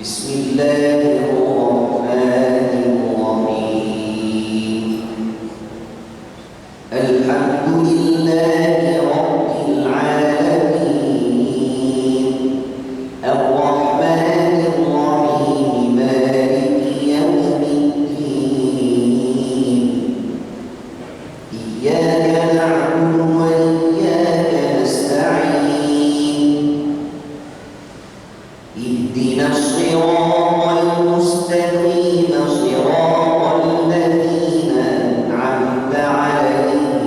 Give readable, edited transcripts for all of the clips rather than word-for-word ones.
بسم الله الرحمن الرحيم الحمد لله رب العالمين الرحمن الرحيم مالك يوم الدين إياك نعبد وإياك نستعين اهدنا الصراط المستقيم صراط الذين أنعمت عليهم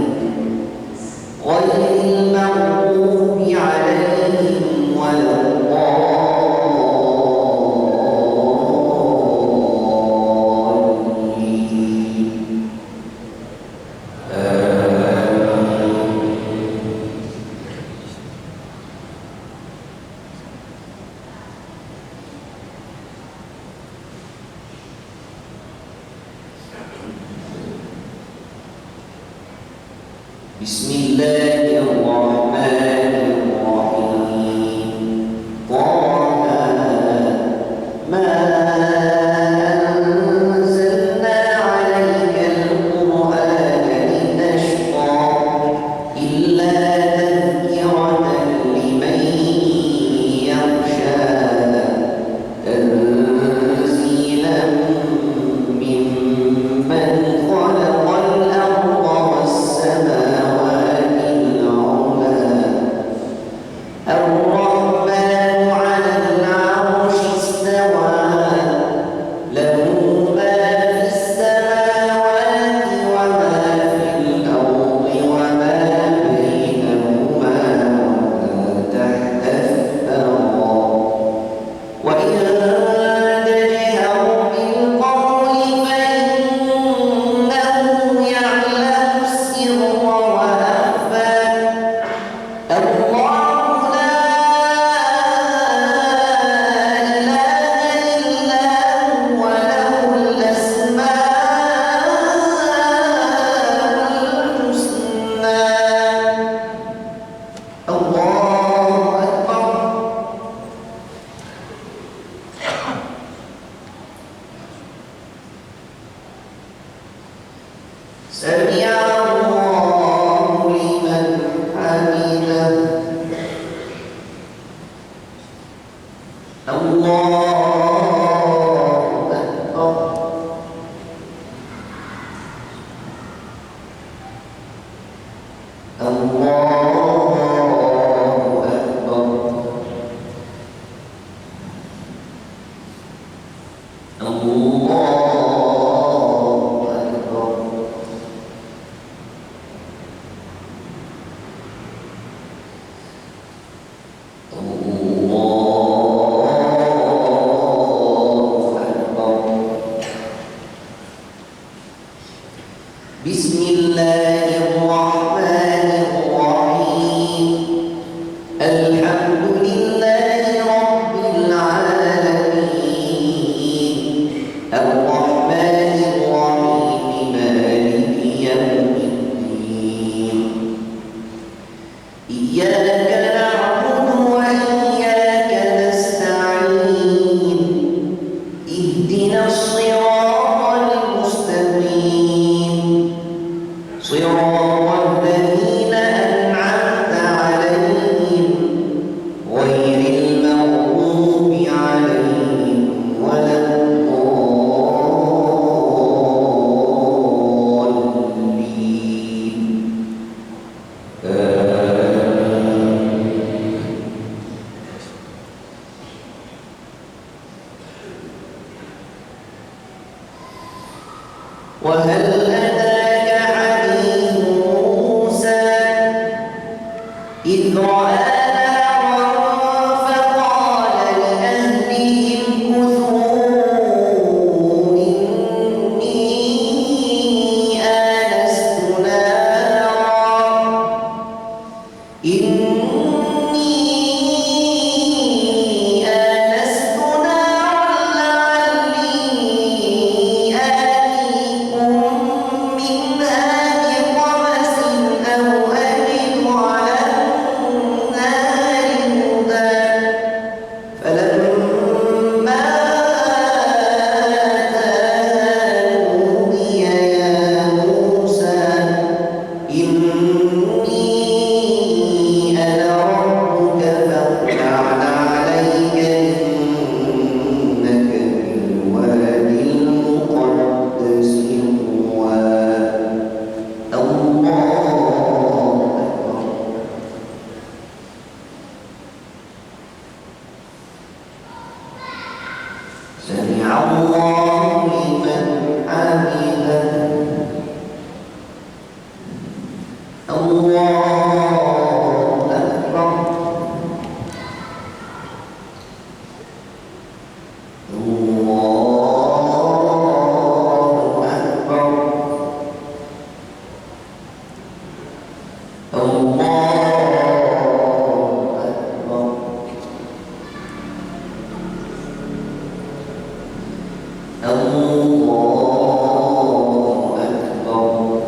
غير المغضوب عليهم ولا الضالين بسم الله الرحمن الرحيم طه ما أنزلنا عليك القرآن لتشقى إلا تذكرة لمن يخشى تنزيلا ممن خلق الأرض والسماوات العلى الرحمن على العرش استوى له ما في السماوات وما في الأرض وما بينهما وما تحت الثرى وإن تجهر بالقول فإنه يعلم السر وأخفى الله لا إله إلا هو له الأسماء الحسنى الله أكبر سمع الله لمن حمده الله أكبر الله أكبر الله أكبر الله أكبر بسم الله الرحمن الرحيم الحمد لله رب العالمين الرحمن الرحيم مالك يوم الدين إياك نعبد وإياك نستعين اهدنا الصراط المستقيم صراط الذين أنعمت عليهم غير المغضوب عليهم ولا الضالين وهل أتاك حديث موسى إذ رأى نارا فقال لأهلهم كثوا إني آنست نارا لعلي آتيكم منها بقبس أو أجد على النار هدى فلما أتاها نودي يا موسى إني أنا ربك فاخلع عليك إنك بالوادي المقدس طوى الله أكبر سمع الله لمن حمده الله أكبر الله أكبر الله أكبر الله أكبر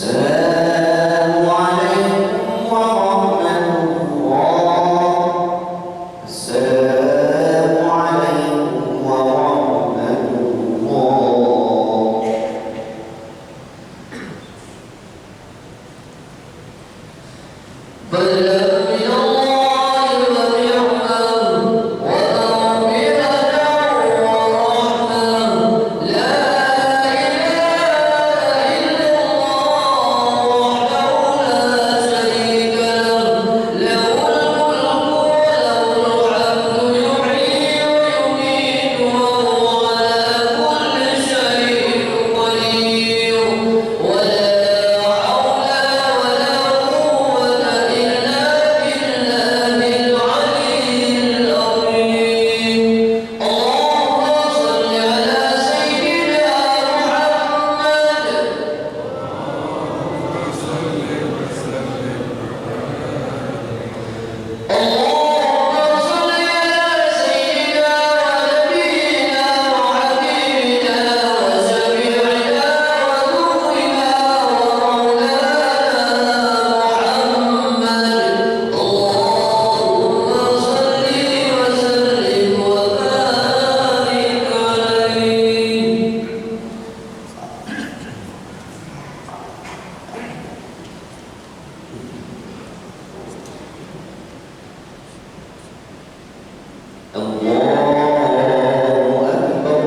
السلام عليكم ورحمة الله السلام عليكم ورحمة الله بلغ من الله ونعمه ومغفرة ورحمة لا إله إلا الله وحده لا شريك له له الملك وله الحمد يحيي ويميت وهو على كل شيء قدير ولا حول ولا قوة إلا بالله العلي العظيم اللهم صل على سيدنا محمد اللهم صل على سيدنا ونبينا وحبيبنا وشفيعنا ونورنا ومولانا محمد اللهم صل وسلم وبارك عليه الله أكبر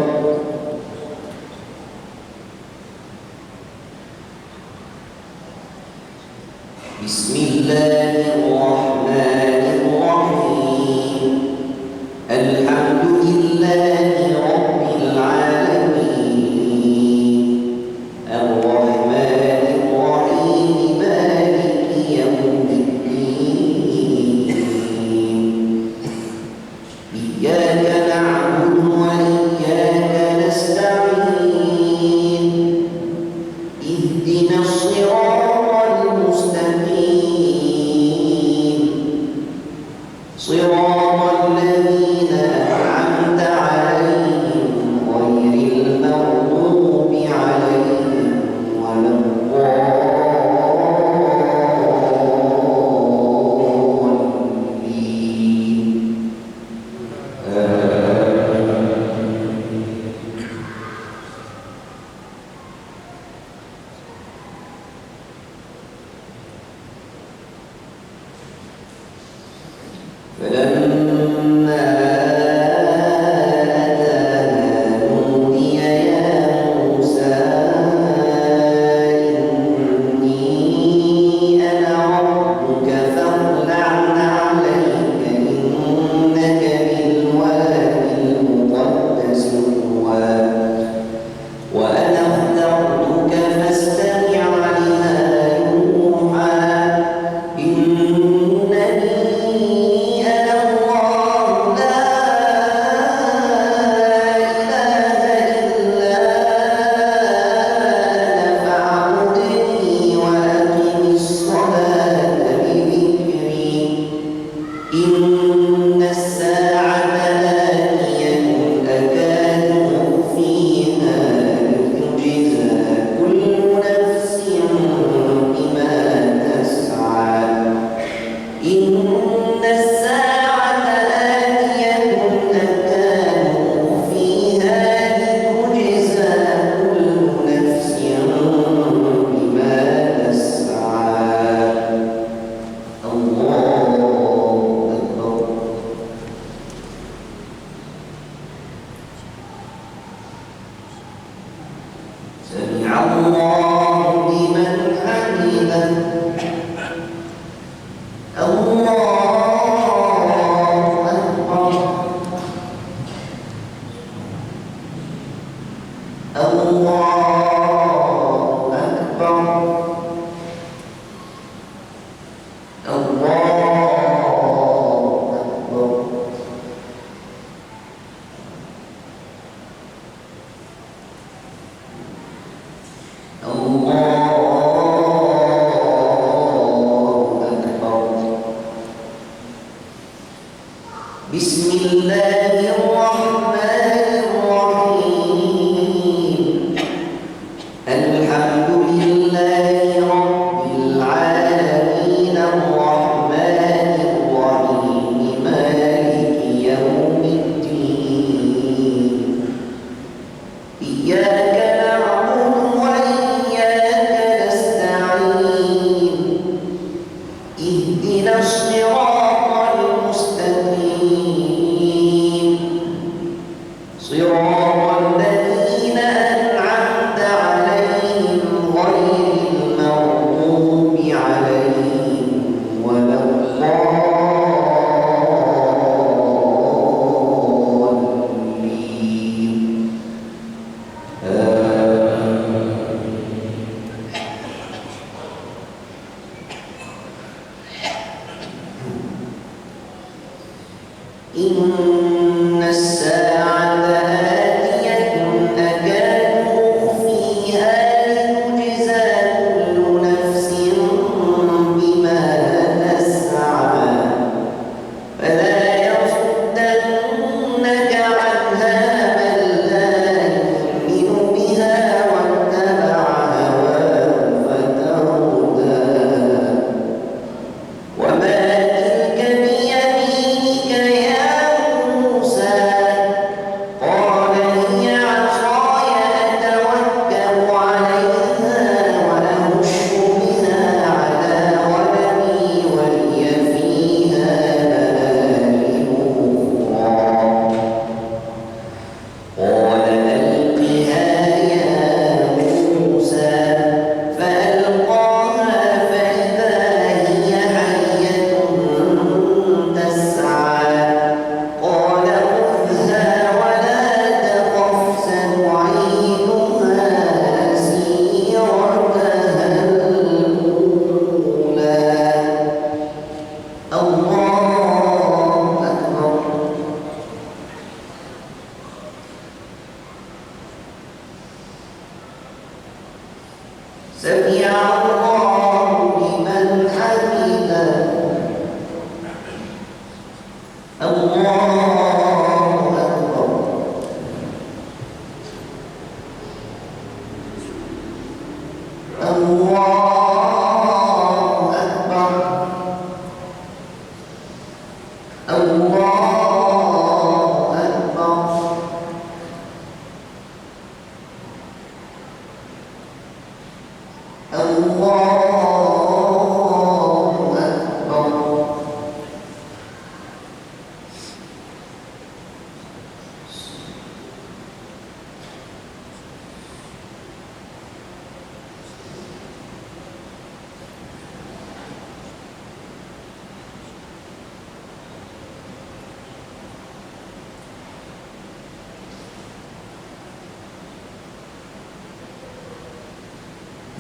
بسم الله الرحمن الرحيم الحمد لله رب العالمين الرحمن الرحيم مالك يوم الدين إياك نعبد وإياك نستعين اهدنا الصراط المستقيم صراط الذين أنعمت عليهم غير المغضوب عليهم ولا الضالين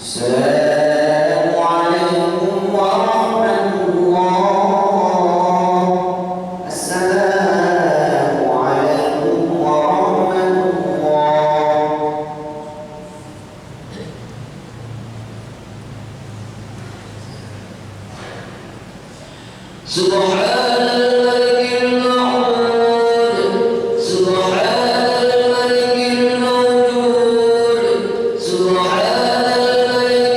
السلام عليكم ورحمة الله. السلام عليكم ورحمة الله. سبحان الملك المعبود، سبحان الملك الموجود، سبحان الملك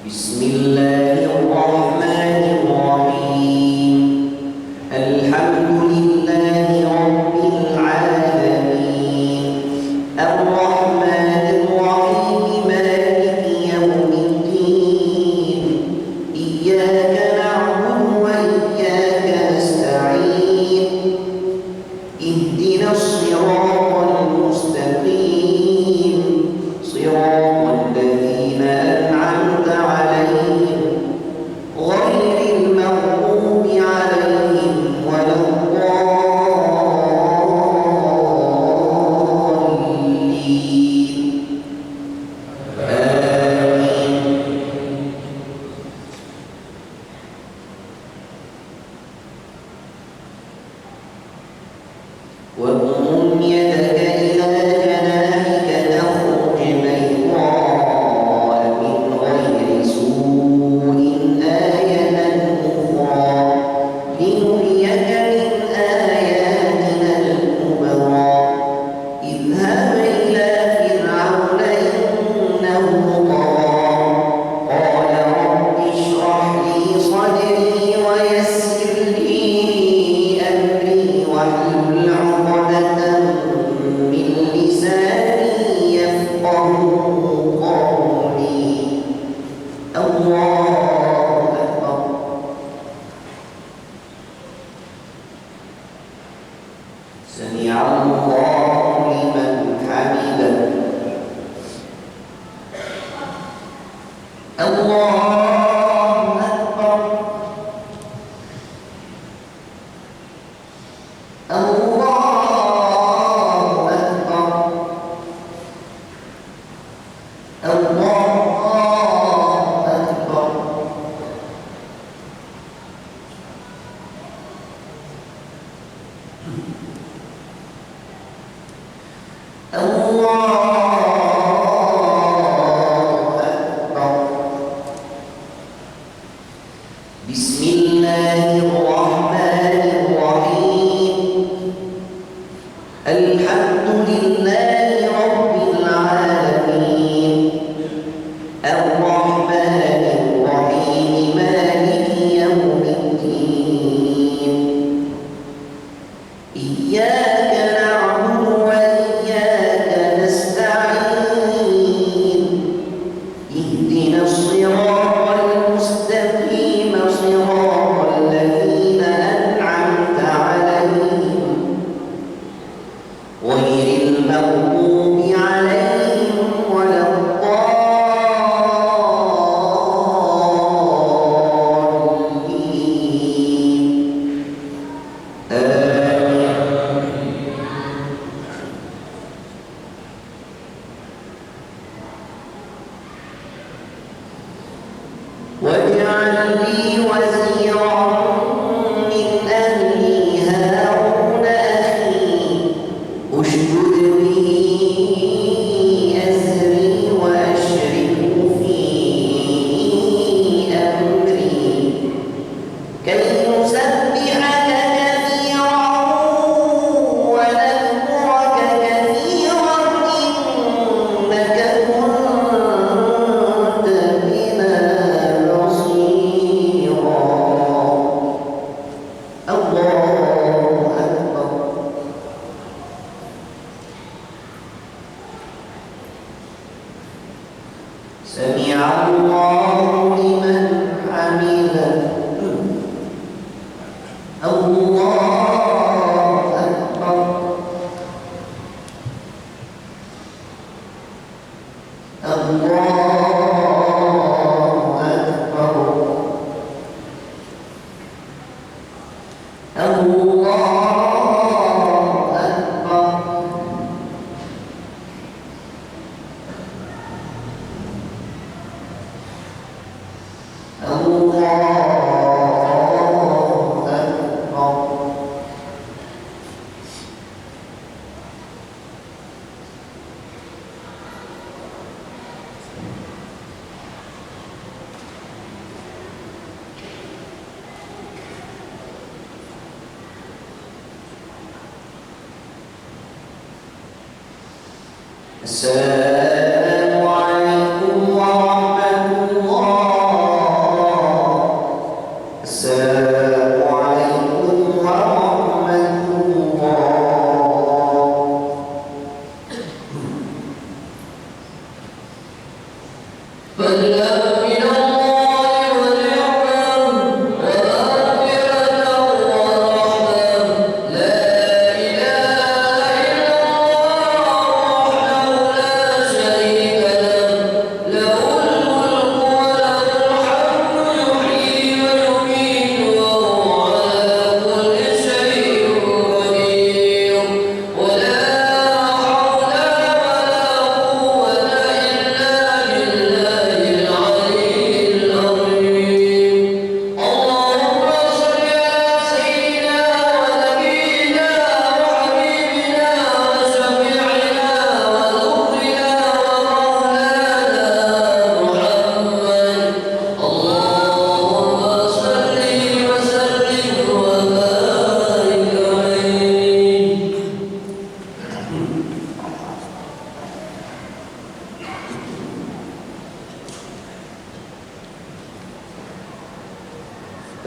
بسم الله الرحمن الرحيم الحمد لله رب العالمين الرحمن الرحيم مالك يوم الدين إياك نعبد وإياك نستعين اهدنا الصراط المستقيم صراط الذين أنعمت عليهم غير المغضوب عليهم ولا الضالين آمين واضم يدك إلى جناحك تخرج بيضاء من غير سوء آية أخرى لنريك من آياتنا الكبرى اذهب إلى فرعون إنه طغى قال رب اشرح لي صدري ويسر لي أمري واحلل عقدة من لساني يفقهوا قولي الله أكبر سمع الله لمن حمده الله أكبر الله أكبر الله أكبر الله أكبر بسم الله الرحمن الرحيم الحمد لله رب العالمين الرحمن الرحيم مالك يوم الدين إياك نعبد وإياك نستعين اهدنا الصراط المستقيم صراط الذين أنعمت عليهم غير المغضوب عليهم ولا الضالين آمين واجعل لي وزيرا من أهلي هارون أخي اشدد به أزري وأشركه في أمري كي نسبحك كثيرا ونذكرك كثيرا إنك كنت بنا بصيرا الله أكبر سمع الله لمن حمده الله أكبر الله أكبر الله أكبر السلام عليكم ورحمة الله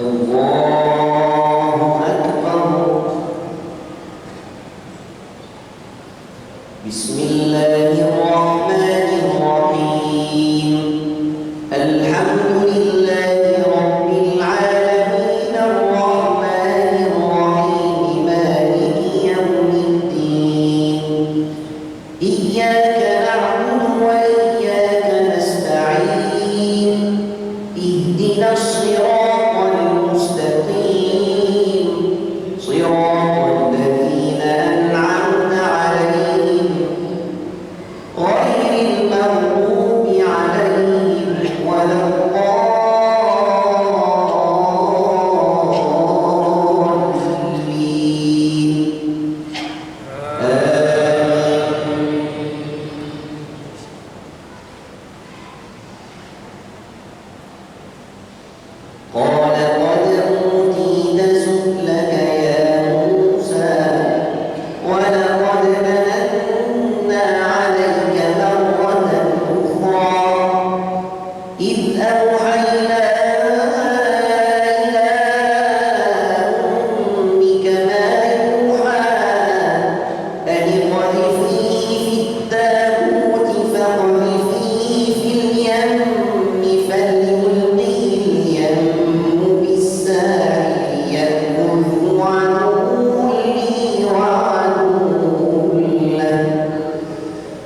الله أكبر. بسم الله الرحمن الرحيم. الحمد لله رب العالمين الرحمن الرحيم مالك يوم الدين. إياك نعبد وإياك نستعين. اهدنا الصراط المستقيم صراط الذين أنعمت عليهم غير المغضوب عليهم ولا الضالين. قال قد أوتيت سؤلك يا موسى ولقد مننا عليك مرة أخرى إذ أوحينا إلى أمك ما يوحى أن اقذفيه في التابوت فاقذفيه في اليم فليلقه اليم بالساحل يأخذه عدو لي وعدو له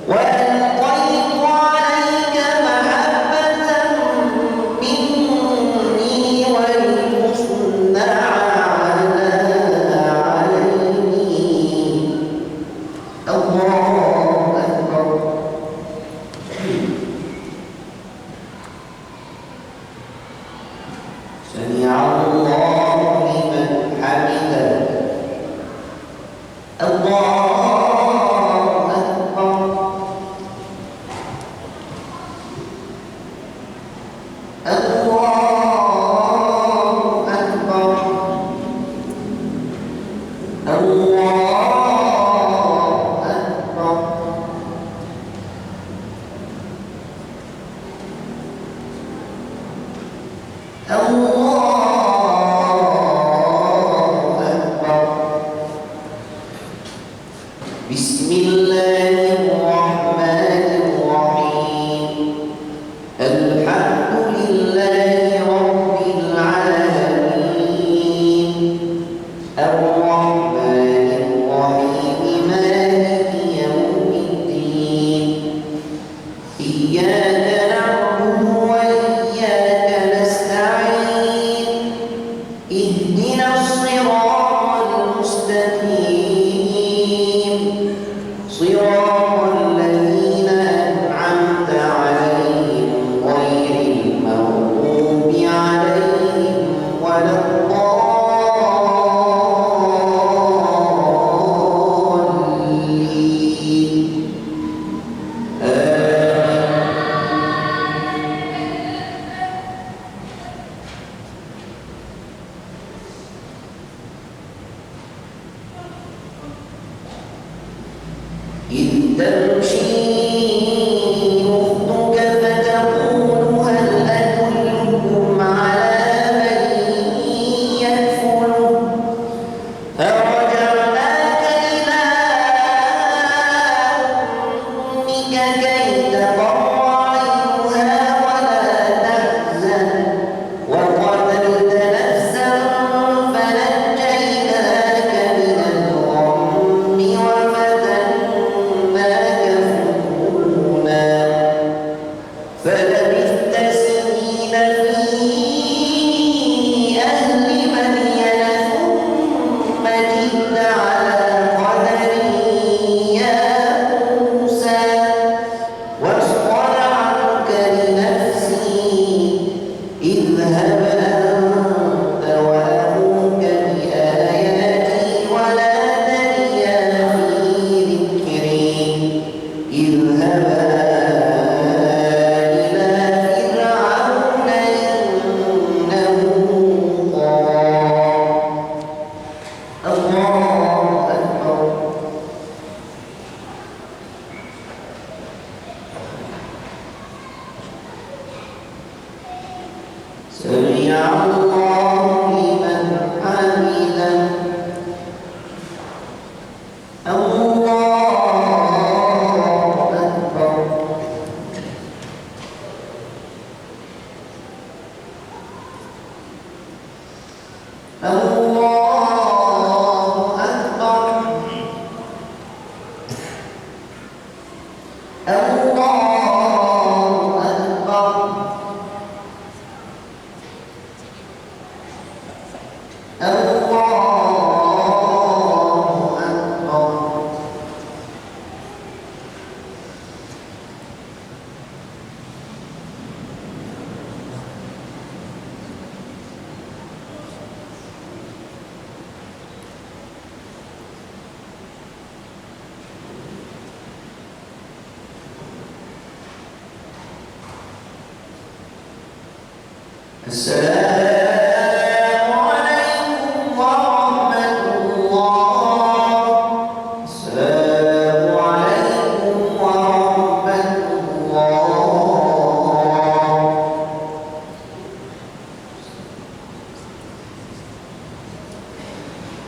وألقيت عليك محبة مني ولتصنع على عيني. الله أكبر. سمع الله لمن حمده. الله أكبر. الله أكبر. الله أكبر. الله أكبر. بسم الله الرحمن الرحيم. الحمد لله رب العالمين الرحمن الرحيم مالك يوم الدين. إياك نعبد وإياك نستعين. اهدنا الصراط المستقيم صراط الذين أنعمت عليهم غير المغضوب عليهم ولا الضالين. إذ تمشي أختك فتقول هل أدلكم على من يكفله فرجعناك إلى أمك كي تقر عينها ولا لبثت سنين في أهل مدين ثم جئت على قدر يا موسى واصطنعتك لنفسي اذهب أنت وأخوك بآياتي ولا تنيا في ذكري اذهبا إلى فرعون إنه طغى. الله أكبر. سمع الله لمن حمده. الله أكبر. الله أكبر. الله أكبر. الله أكبر. السلام عليكم ورحمة الله. السلام عليكم ورحمة الله.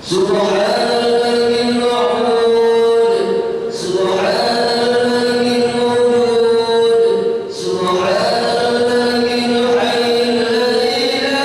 سبحان المعبود سبحان الموجود سبحان الحي الذي لا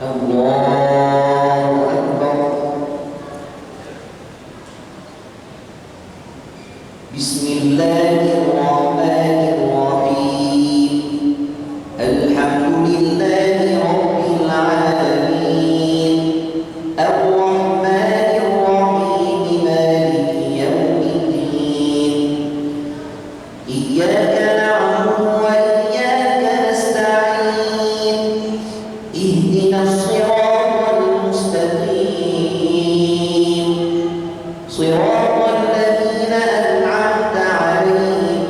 الله أكبر. بسم الله الرحمن الرحيم. الحمد لله رب العالمين الرحمن الرحيم مالك يوم الدين إياك نعبد وإياك نستعين اهدنا الصراط المستقيم صراط الذين أنعمت عليهم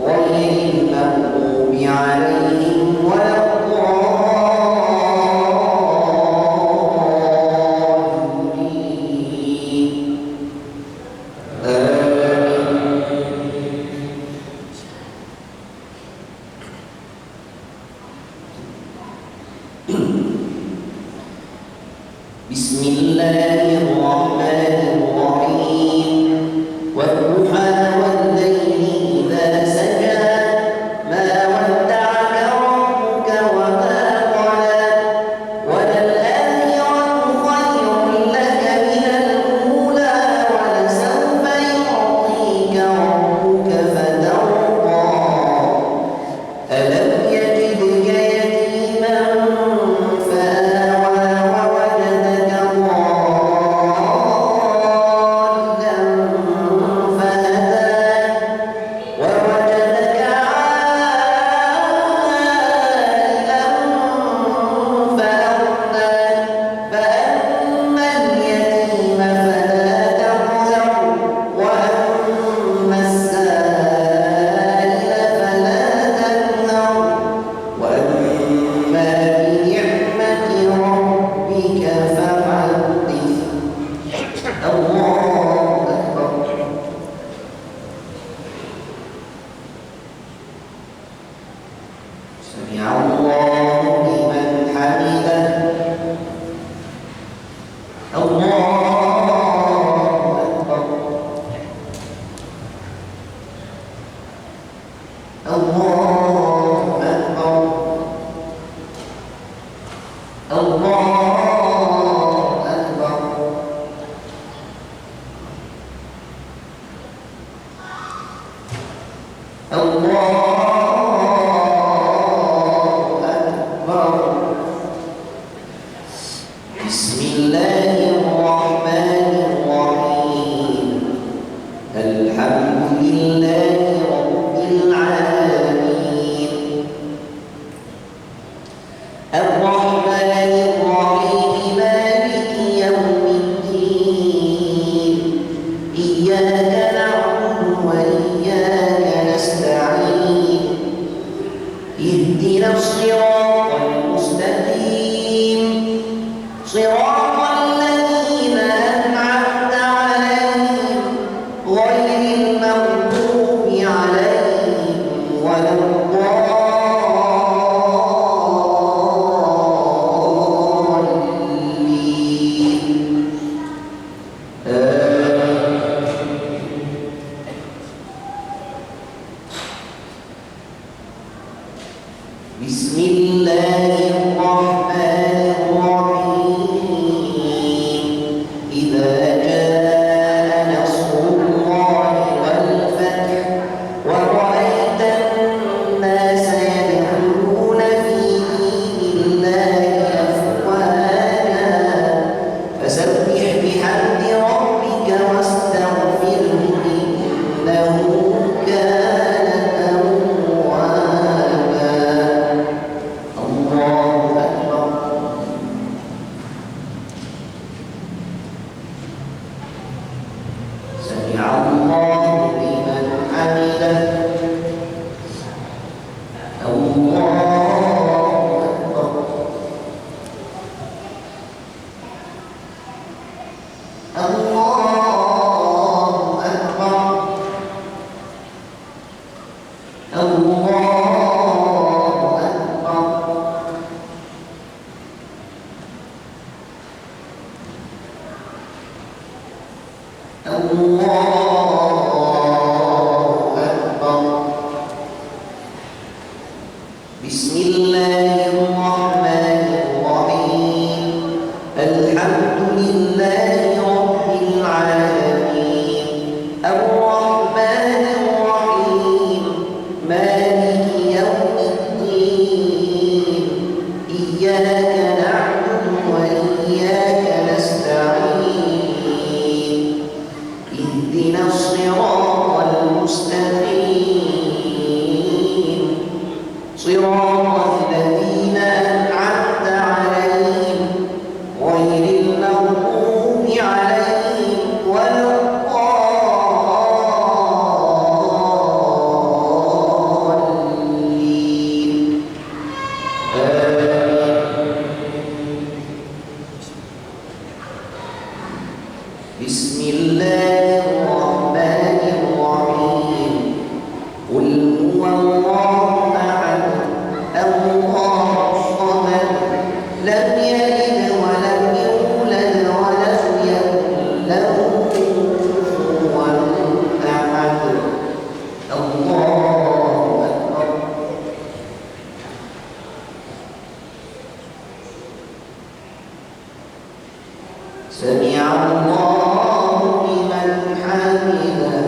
غير المغضوب عليهم ولا الضالين بسم الله الرحمن الرحيم والضحى والليل إذا سجى ما ودعك ربك وما قلى وللآخرة خير لك من الأولى ولسوف يعطيك ربك فترضى ألم يجدك يتيما فآوى ووجدك ضالا فهدى ووجدك عائلا فأغنى فأما اليتيم فلا تقهر وأما السائل فلا تنهر وأما بنعمة ربك فحدث. الله أكبر. سمع الله لمن حمده. الله أكبر. الله أكبر. الله أكبر. الله أكبر. بسم الله الرحمن الرحيم قل هو الله أحد الله الصمد لم يلد ولم يولد ولم يكن له كفوا أحد الله أكبر. سمع الله لمن حمده.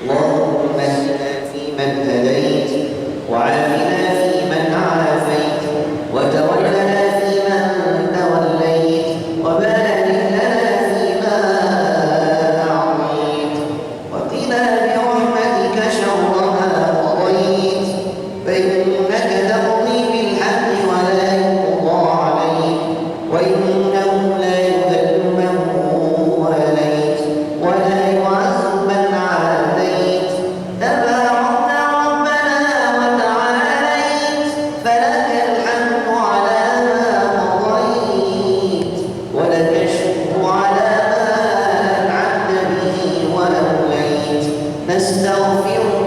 اللهم اهدنا فيمن هديت وعافنا فيمن عافيت وتولنا فيمن توليت وبارك لنا فيما أعطيت وقنا برحمتك شر ما قضيت فإنك تقضي بالحق ولا يقضى عليك وإنه لا يذل من واليت ولا يعز من عاديت تباركت ربنا وتعاليت فلك الحمد على ما قضيت ولك الشكر على ما أنعمت به وأوليت نستغفرك